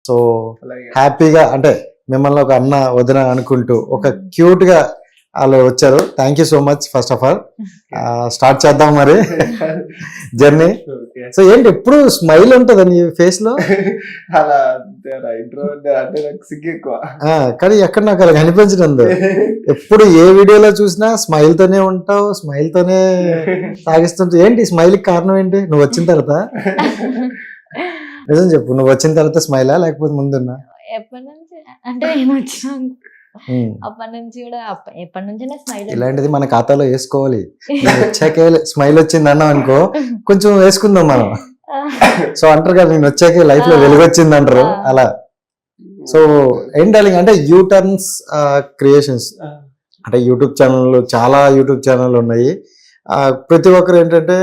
So హ్యాపీగా అంటే మిమ్మల్ని ఒక అన్న వదిన అనుకుంటూ ఒక క్యూట్ గా వాళ్ళు వచ్చారు. Thank you so much first of all. Start చేద్దాం మరి జర్నీ. సో ఏంటి ఎప్పుడు స్మైల్ ఉంటది నీ ఫేస్ లో? అలా అంటే నాకు సిగ్గు ఎక్కువ. కానీ ఎక్కడ నాకు అలా కనిపించడం ఎప్పుడు ఏ వీడియోలో చూసినా స్మైల్ తోనే ఉంటావు, స్మైల్ తోనే సాగిస్తుంటావు. ఏంటి స్మైల్ కి కారణం ఏంటి? నువ్వు వచ్చిన తర్వాత నిజం చెప్పు, నువ్వు వచ్చిన తర్వాత స్మైలా లేకపోతే ముందున్నా? ఎప్పటి నుంచి అంటే నేను వచ్చినాను అప్పటి నుంచి కూడా ఎప్పటి నుంచి స్మైల్ ఇలాంటిది మన ఖాతాలో వేసుకోవాలి. వచ్చాకే స్మైల్ వచ్చింది అన్నాం అనుకో కొంచెం వేసుకుందాం మనం. సో అంటారు కదా నేను వచ్చాకే లైఫ్ లో వెలుగు వచ్చింది అంటారు అలా. సో ఏం డార్లింగ్ అంటే యూటర్న్స్ క్రియేషన్స్ అంటే యూట్యూబ్ ఛానల్, చాలా యూట్యూబ్ ఛానల్ ఉన్నాయి. ప్రతి ఒక్కరు ఏంటంటే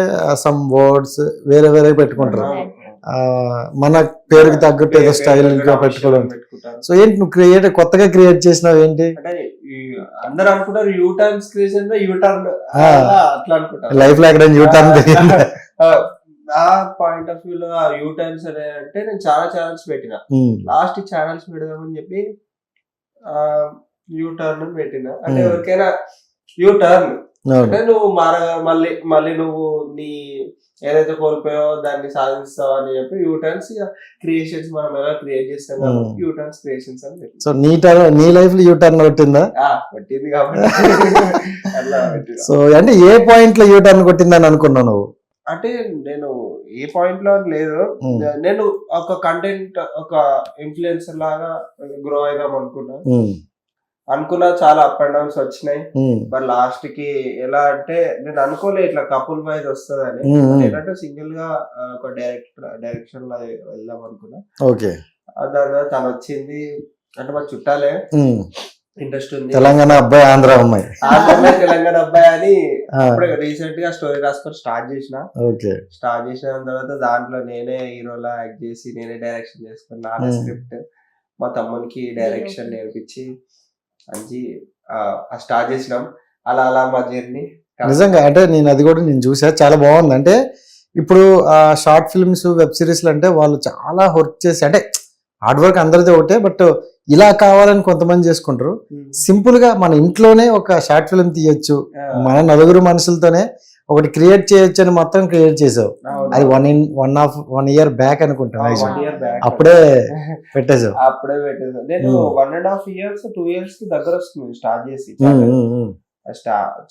సమ్ వర్డ్స్ వేరే వేరే పెట్టుకుంటారు. మన పేరుకి తగ్గట్టు ఏదో స్టైల్ గా పెట్టుకోవడం. సో ఏంటి నువ్వు కొత్తగా క్రియేట్ చేసినావు ఏంటి? అందరు అనుకుంటారు యూటర్న్స్ క్రియేషన్ యూటర్న్ అట్లా అనుకుంటారు. లైఫ్ లో ఎక్కడ యూటర్న్ నా పాయింట్ ఆఫ్ వ్యూ లో ఆ యూటర్న్స్ అంటే నేను చాలా ఛానల్స్ పెట్టిన. లాస్ట్ ఛానల్స్ పెడదామని చెప్పి యూటర్న్ పెట్టిన. అంటే ఎవరికైనా యూటర్న్ అంటే నువ్వు మళ్ళీ నువ్వు నీ ఏదైతే కోల్పోయావో దాన్ని సాధిస్తావు అని చెప్పి యూటర్న్స్ క్రియేషన్స్ మనం ఎలా క్రియేట్ చేస్తాం కాబట్టి యూటర్న్స్ క్రియేషన్స్ అని. సో నీ లైఫ్ లో యూటర్న్ కొట్టిందా? కొట్టింది కాబట్టి అలా. సో అంటే ఏ పాయింట్ లో యూటర్న్ కొట్టిందని అనుకున్నావు నువ్వు? అంటే నేను ఏ పాయింట్ లో లేదు, నేను ఒక కంటెంట్ ఒక ఇన్ఫ్లుయెన్సర్ లాగా గ్రో అయిదాం అనుకున్నా. చాలా అప్ అండ్ డౌన్స్ వచ్చినాయి. మరి లాస్ట్ కి ఎలా అంటే నేను అనుకోలే ఇట్లా కపుల్ వైజ్ వస్తుందని. ఏంటంటే సింగిల్ గా ఒక డైరెక్షన్ లో వెళ్దాం అనుకున్నా. దాని తను వచ్చింది అంటే మా చుట్టాలే, ఇంట్రెస్ట్ ఉంది, తెలంగాణ అబ్బాయి ఆంధ్ర అమ్మాయి, తెలంగాణ అబ్బాయి అని అప్పుడే రీసెంట్ గా స్టోరీ రాసుకొని స్టార్ట్ చేసిన తర్వాత దాంట్లో నేనే హీరోలా యాక్ట్ చేసి నేనే డైరెక్షన్ చేసుకుని నానే స్క్రిప్ట్ మా తమ్మునికి డైరెక్షన్ నేర్పించి మంచి స్టార్ట్ చేసినాం. అలా అలా మా జర్నీ నిజంగా అంటే అది కూడా నేను చూసా, చాలా బాగుంది. అంటే ఇప్పుడు షార్ట్ ఫిల్మ్స్ వెబ్ సిరీస్లు అంటే వాళ్ళు చాలా వర్క్ చేసి అంటే హార్డ్ వర్క్ అందరిది ఒకటే, బట్ ఇలా కావాలని కొంతమంది చేసుకుంటారు. సింపుల్ గా మన ఇంట్లోనే ఒక షార్ట్ ఫిల్మ్ తీయొచ్చు, మన నలుగురు మనుషులతోనే ఒకటి క్రియేట్ చేయొచ్చు అని మొత్తం క్రియేట్ చేసావు. అది 1 year బ్యాక్ అనుకుంటా, అప్పుడే పెట్టేసావు. నేను 1.5 years 2 years కి దగ్గర వస్తుంది స్టార్ట్ చేసి.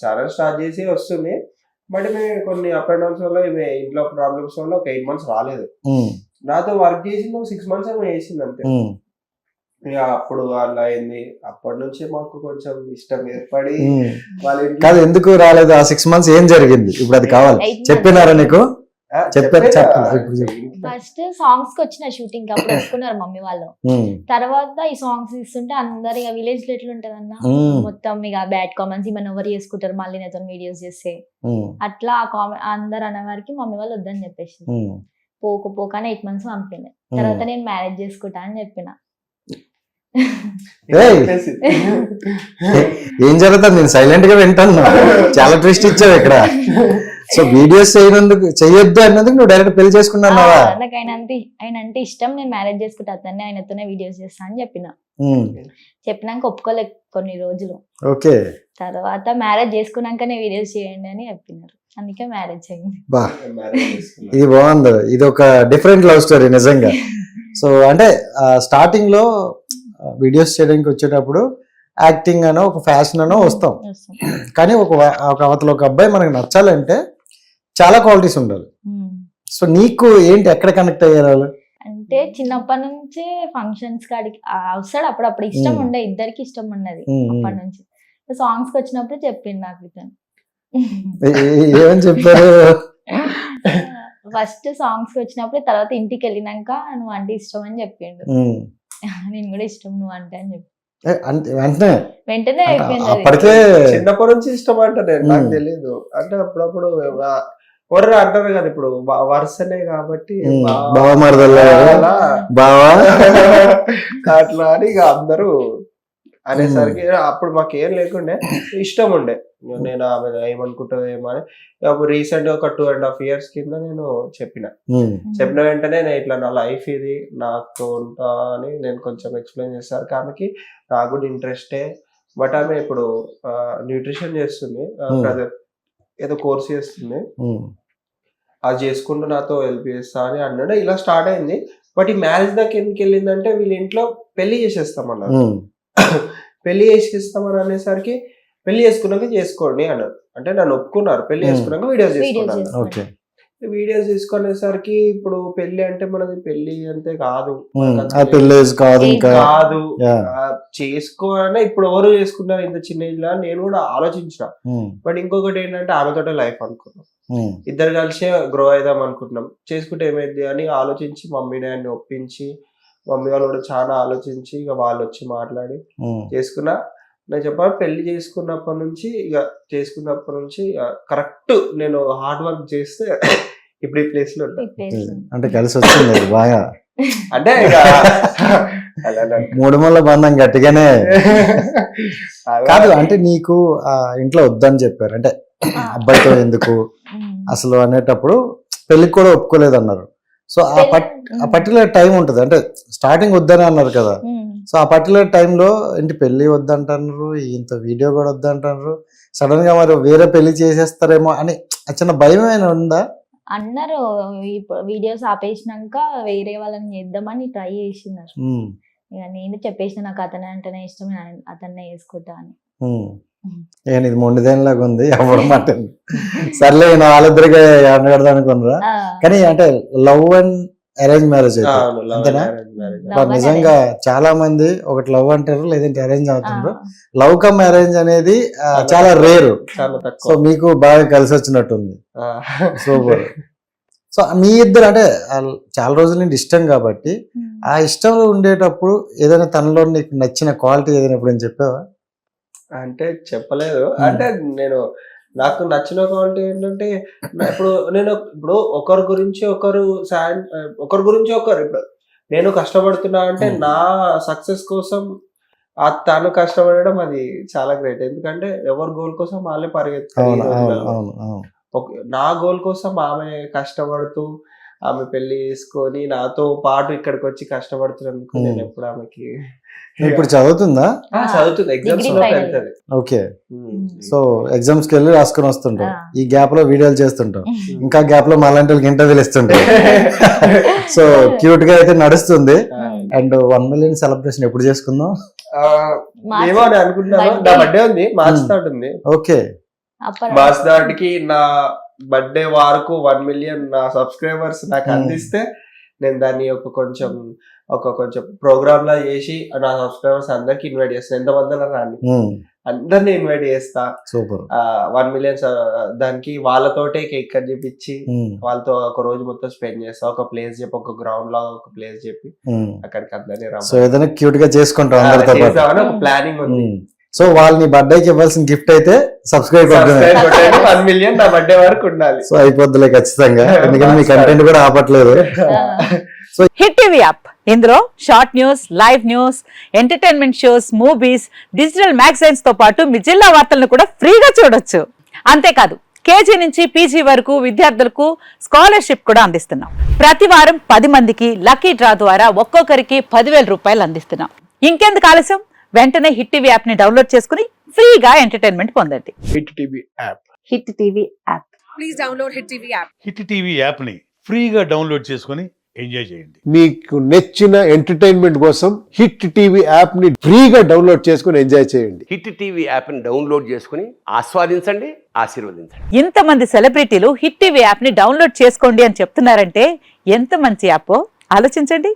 ఛానల్ స్టార్ట్ చేసి వస్తుంది. బట్ మేము కొన్ని అప్ అండ్ డౌన్స్ వల్ల ఇంట్లో ప్రాబ్లమ్స్ వల్ల ఒక 8 months రాలేదు. నాతో వర్క్ చేసింది 6 months ఏమో చేసింది అంతే. అప్పుడు అలా అయింది. అప్పటి నుంచి మాకు కొంచెం ఇష్టం ఏర్పడి కాదు ఎందుకు రాలేదు ఆ 6 months ఏం జరిగింది? ఇప్పుడు అది కావాలి చెప్పినారా నీకు? ఫస్ట్ సాంగ్స్ కి వచ్చిన షూటింగ్ అప్పుడు ఒప్పుకున్నారు మమ్మీ వాళ్ళు. తర్వాత ఈ సాంగ్స్ ఇస్తుంటే అందరు ఇక విలేజ్ లో ఎట్లా ఉంటది అన్న, మొత్తం ఇక బ్యాడ్ కామెంట్స్ ఇవన్నీ ఎవరు చేసుకుంటారు మళ్ళీ నేతో వీడియోస్ చేస్తే అట్లా అందరు అనేవారికి మమ్మీ వాళ్ళు వద్దని చెప్పేసి పోక 8 months పంపింది. తర్వాత నేను మ్యారేజ్ చేసుకుంటా అని చెప్పిన. ఏం జరుగుతుంది? నేను సైలెంట్ గా వింటాను, చాలా ట్విస్ట్ ఇచ్చావు ఇక్కడ. సో వీడియోస్ చేయొద్దు అన్నది నువ్వు డైరెక్ట్ పెళ్లి చేసుకున్నావా? నాకు ఆయన అంటే ఇష్టం, నేను మ్యారేజ్ చేసుకుంటా అతన్ని, ఆయనతోనే వీడియోస్ చేస్తా అని చెప్పినాక ఒప్పుకోలేదు కొన్ని రోజులు. ఓకే, తర్వాత మ్యారేజ్ చేసుకున్నాకనే వీడియోస్ చేయండి అని చెప్పినారు, అందుకే మ్యారేజ్ అయింది. ఇది బాగుంది, ఇది ఒక డిఫరెంట్ లవ్ స్టోరీ నిజంగా. సో అంటే స్టార్టింగ్ లో వీడియోస్ చేయడానికి వచ్చేటప్పుడు యాక్టింగ్ అనో ఒక ఫ్యాషన్ అనో వస్తాం, కానీ ఒక అవతల ఒక అబ్బాయి మనకు నచ్చాలంటే చాలా క్వాలిటీస్ ఉండాలి. సో నీకు ఏంటి ఎక్కడ కనెక్ట్ అయ్యారు? అంటే చిన్నప్పటి నుంచి ఫంక్షన్స్ కాడికి వస్తాడు, అప్పుడప్పుడు ఇష్టం ఉండే, ఇద్దరికి ఇష్టం ఉన్నది అప్పటి నుంచి. సాంగ్స్ కి వచ్చినప్పుడు చెప్పిండు నాకు ఇతను. ఏమని చెప్పారు? ఫస్ట్ సాంగ్స్ కి వచ్చినప్పుడు, తర్వాత ఇంటికి వెళ్ళినాక నువ్వు అంటే ఇష్టం అని చెప్పిండు. నేను కూడా ఇష్టం నువ్వు అంటే అని చెప్పి వెంటనే అయిపోయింది. చిన్నప్పటి నుంచి ఇష్టం అంటే నాకు తెలియదు. అంటే అప్పుడప్పుడు ఎవరు అంటారు కదా, ఇప్పుడు వరుసనే కాబట్టి బావా అట్లా అని ఇక అందరూ అనేసరికి అప్పుడు మాకు ఏం లేకుండే, ఇష్టం ఉండే. నేను ఆమె ఏమనుకుంటుందో ఏమో అని రీసెంట్ గా ఒక 2.5 years కింద నేను చెప్పిన వెంటనే నేను ఇట్లా నా లైఫ్ ఇది, నాతో ఉంటా అని నేను కొంచెం ఎక్స్ప్లెయిన్ చేశారు. ఆమెకి నాకు కూడా ఇంట్రెస్టే, బట్ ఆమె ఇప్పుడు న్యూట్రిషన్ చేస్తుంది, ఏదో కోర్స్ చేస్తుంది, అది చేసుకుంటూ నాతో హెల్ప్ చేస్తా అని అన్నాడు. ఇలా స్టార్ట్ అయింది. బట్ ఈ మ్యారేజ్ దాకా ఎందుకు వెళ్ళిందంటే వీళ్ళ ఇంట్లో పెళ్లి చేసేస్తామన్నారు. పెళ్లి చేసేస్తామని అనేసరికి పెళ్లి చేసుకున్నాక చేసుకోండి అన్నారు. అంటే నన్ను ఒప్పుకున్నారు, పెళ్లి చేసుకున్నాక వీడియోస్ చేసుకున్నారు. వీడియోస్ తీసుకునేసరికి ఇప్పుడు పెళ్లి అంటే మనది పెళ్లి అంతే కాదు, కాదు చేసుకోవాలన్నా ఇప్పుడు ఎవరు చేసుకున్నారు ఇంత చిన్న ఏజ్ లో నేను కూడా ఆలోచించిన. బట్ ఇంకొకటి ఏంటంటే ఆమెతోటే లైఫ్ అనుకున్నాం, ఇద్దరు కలిసే గ్రో అయిదాం అనుకుంటున్నాం. చేసుకుంటే ఏమైంది అని ఆలోచించి మమ్మీ డాడీని ఒప్పించి, మమ్మీ వాళ్ళు కూడా చాలా ఆలోచించి ఇక వాళ్ళు వచ్చి మాట్లాడి చేసుకున్నా. నేను చెప్పాను, పెళ్లి చేసుకున్నప్పటి నుంచి కరెక్ట్ నేను హార్డ్ వర్క్ చేస్తే ఇప్పుడు ఈ ప్లేస్ లో అంటే కలిసి వచ్చింది బాగా. అంటే మూడు ముళ్ళ బంధం గట్టిగానే కాదు. అంటే నీకు ఇంట్లో వద్దని చెప్పారు, అంటే అబ్బాయితో ఎందుకు అసలు అనేటప్పుడు పెళ్లికి కూడా ఒప్పుకోలేదు అన్నారు. సో ఆ పర్టికులర్ టైం ఉంటుంది, అంటే స్టార్టింగ్ వద్దని అన్నారు కదా. సో ఆ పర్టికులర్ టైంలో ఏంటి పెళ్లి వద్దంటారు, ఇంత వీడియో కూడా వద్దంటారు, సడన్ గా మరి వేరే పెళ్లి చేసేస్తారేమో అని చిన్న భయం ఏమైనా ఉందా? అన్నారు వీడియోస్ ఆపేసినాక వేరే వాళ్ళని చేద్దామని ట్రై చేసినారు. ఇక నేను చెప్పేసిన నాకు అతనే అంటేనే ఇష్టం, అతన్నే చేసుకుంటా అని. ఇది మొండిదేనిలాగా ఉంది ఎవరు మాట. సర్లే వాళ్ళిద్దరికి అండగడదాం అనుకున్నారా? కానీ అంటే లవ్ అండ్ అరేంజ్ మ్యారేజ్ అయితే అంతేనా? నిజంగా చాలా మంది ఒకటి లవ్ అంటారు, లేదంటే అరేంజ్ అవుతుంటారు. లవ్ కమ్ అరేంజ్ అనేది చాలా రేరు. సో మీకు బాగా కలిసి వచ్చినట్టుంది, సూపర్. సో మీ ఇద్దరు అంటే చాలా రోజుల నుండి ఇష్టం కాబట్టి, ఆ ఇష్టంలో ఉండేటప్పుడు ఏదైనా తనలో నీకు నచ్చిన క్వాలిటీ ఏదైనా ఎప్పుడైనా చెప్పావా? అంటే చెప్పలేదు. అంటే నాకు నచ్చిన క్వాలిటీ ఏంటంటే, ఇప్పుడు ఒకరి గురించి ఒకరు ఇప్పుడు నేను కష్టపడుతున్నా అంటే నా సక్సెస్ కోసం తను కష్టపడడం అది చాలా గ్రేట్. ఎందుకంటే ఎవరి గోల్ కోసం వాళ్ళే పరిగెత్తారు. నా గోల్ కోసం ఆమె కష్టపడుతూ ఆమె పెళ్లి చేసుకొని నాతో పాటు ఇక్కడికి వచ్చి కష్టపడుతున్నందుకు నేను ఎప్పుడు ఆమెకి. ఇప్పుడు చదువుతుందా? చదువుతుంది, ఎగ్జామ్స్ వెళ్తుంది. ఓకే, సో ఎగ్జామ్స్ కి వెళ్ళి రాసుకొని వస్తుంటాం, ఈ గ్యాప్ లో వీడియోలు చేస్తుంటాం, ఇంకా గ్యాప్ లో మాలాంటి వాళ్ళకి ఇంటర్వ్యూలు ఇస్తుంటాం. సో క్యూట్ గా అయితే నడుస్తుంది. అండ్ 1 million సెలబ్రేషన్ ఎప్పుడు చేసుకుందాం ఏమో అని అనుకుంటున్నాను. నా బర్త్డే ఉంది, మార్చ్ 3rd ఉంది. ఓకే, మార్చ్ 3rd కి నా బర్త్డే వరకు 1 million నా సబ్స్క్రైబర్స్ నాకు అందిస్తే నేను దాన్ని కొంచెం ప్రోగ్రామ్ లా చేసి నా సబ్స్క్రైబర్స్ అందరికి ఇన్వైట్ చేస్తాను. ఎంతమంది రాని అందరిని ఇన్వైట్ చేస్తా. సూపర్. 1 million దానికి వాళ్ళతోటే కేక్ కట్ చేపించి వాళ్ళతో ఒక రోజు మొత్తం స్పెండ్ చేస్తా. ఒక ప్లేస్ చెప్పి, ఒక గ్రౌండ్ లాగా ఒక ప్లేస్ చెప్పి అక్కడికి అందరినీ క్యూట్ గా చేసుకుంటాం ఒక ప్లానింగ్ ఉంది. సో వాళ్ళని బర్త్డేకి ఇవ్వాల్సిన గిఫ్ట్ అయితే సబ్స్క్రైబ్ 1 million నా బర్త్డే వరకు ఉండాలి. సో అయిపోద్దిలే ఖచ్చితంగా, ఎందుకంటే మీ కంటెంట్ కూడా ఆపట్లేదు. సో హిట్ టీవీ యాప్, ఇందులో short news, live news, entertainment shows, movies, digital magazines తో పాటు మీ జిల్లా వార్తలను కూడా ఫ్రీగా చూడొచ్చు. అంతేకాదు కేజీ నుంచి పీజీ వరకు విద్యార్థులకు స్కాలర్షిప్ కూడా అందిస్తున్నాం. ప్రతి వారం 10 మందికి లక్కీ డ్రా ద్వారా ఒక్కొక్కరికి 10,000 రూపాయలు అందిస్తున్నాం. ఇంకెందుకు ఆలస్యం, వెంటనే హిట్ టీవీ యాప్ ని డౌన్లోడ్ చేసుకుని ఫ్రీగా ఎంటర్టైన్మెంట్ పొందండి. Hit TV app. Hit TV app. Please download hit TV app. Hit TV app ని ఫ్రీగా డౌన్లోడ్ చేసుకుని ఎంజాయ్ చేయండి. మీకు నచ్చిన ఎంటర్టైన్మెంట్ కోసం హిట్ టీవీ యాప్ ని ఫ్రీగా డౌన్లోడ్ చేసుకుని ఎంజాయ్ చేయండి. హిట్ టీవీ యాప్ ని డౌన్లోడ్ చేసుకుని ఆస్వాదించండి, ఆశీర్వదించండి. ఇంతమంది సెలబ్రిటీలు హిట్ టీవీ యాప్ ని డౌన్లోడ్ చేసుకోండి అని చెప్తున్నారంటే ఎంత మంచి యాప్ ఆలోచించండి.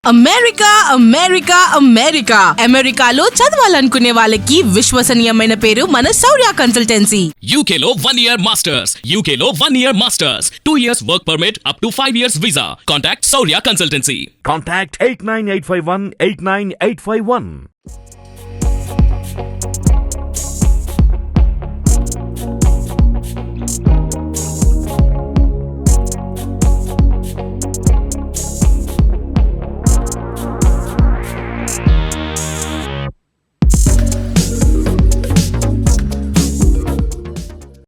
అమెరికా అమెరికా అమెరికా అమెరికాలో చదవాలనుకునే వాళ్ళకి విశ్వసనీయమైన పేరు మన శౌర్య కన్సల్టెన్సీ. UK లో 1 year masters. UK లో 1 year masters. 2 years work permit up to 5 years visa. Contact Saurya Consultancy. Contact 89851 89851.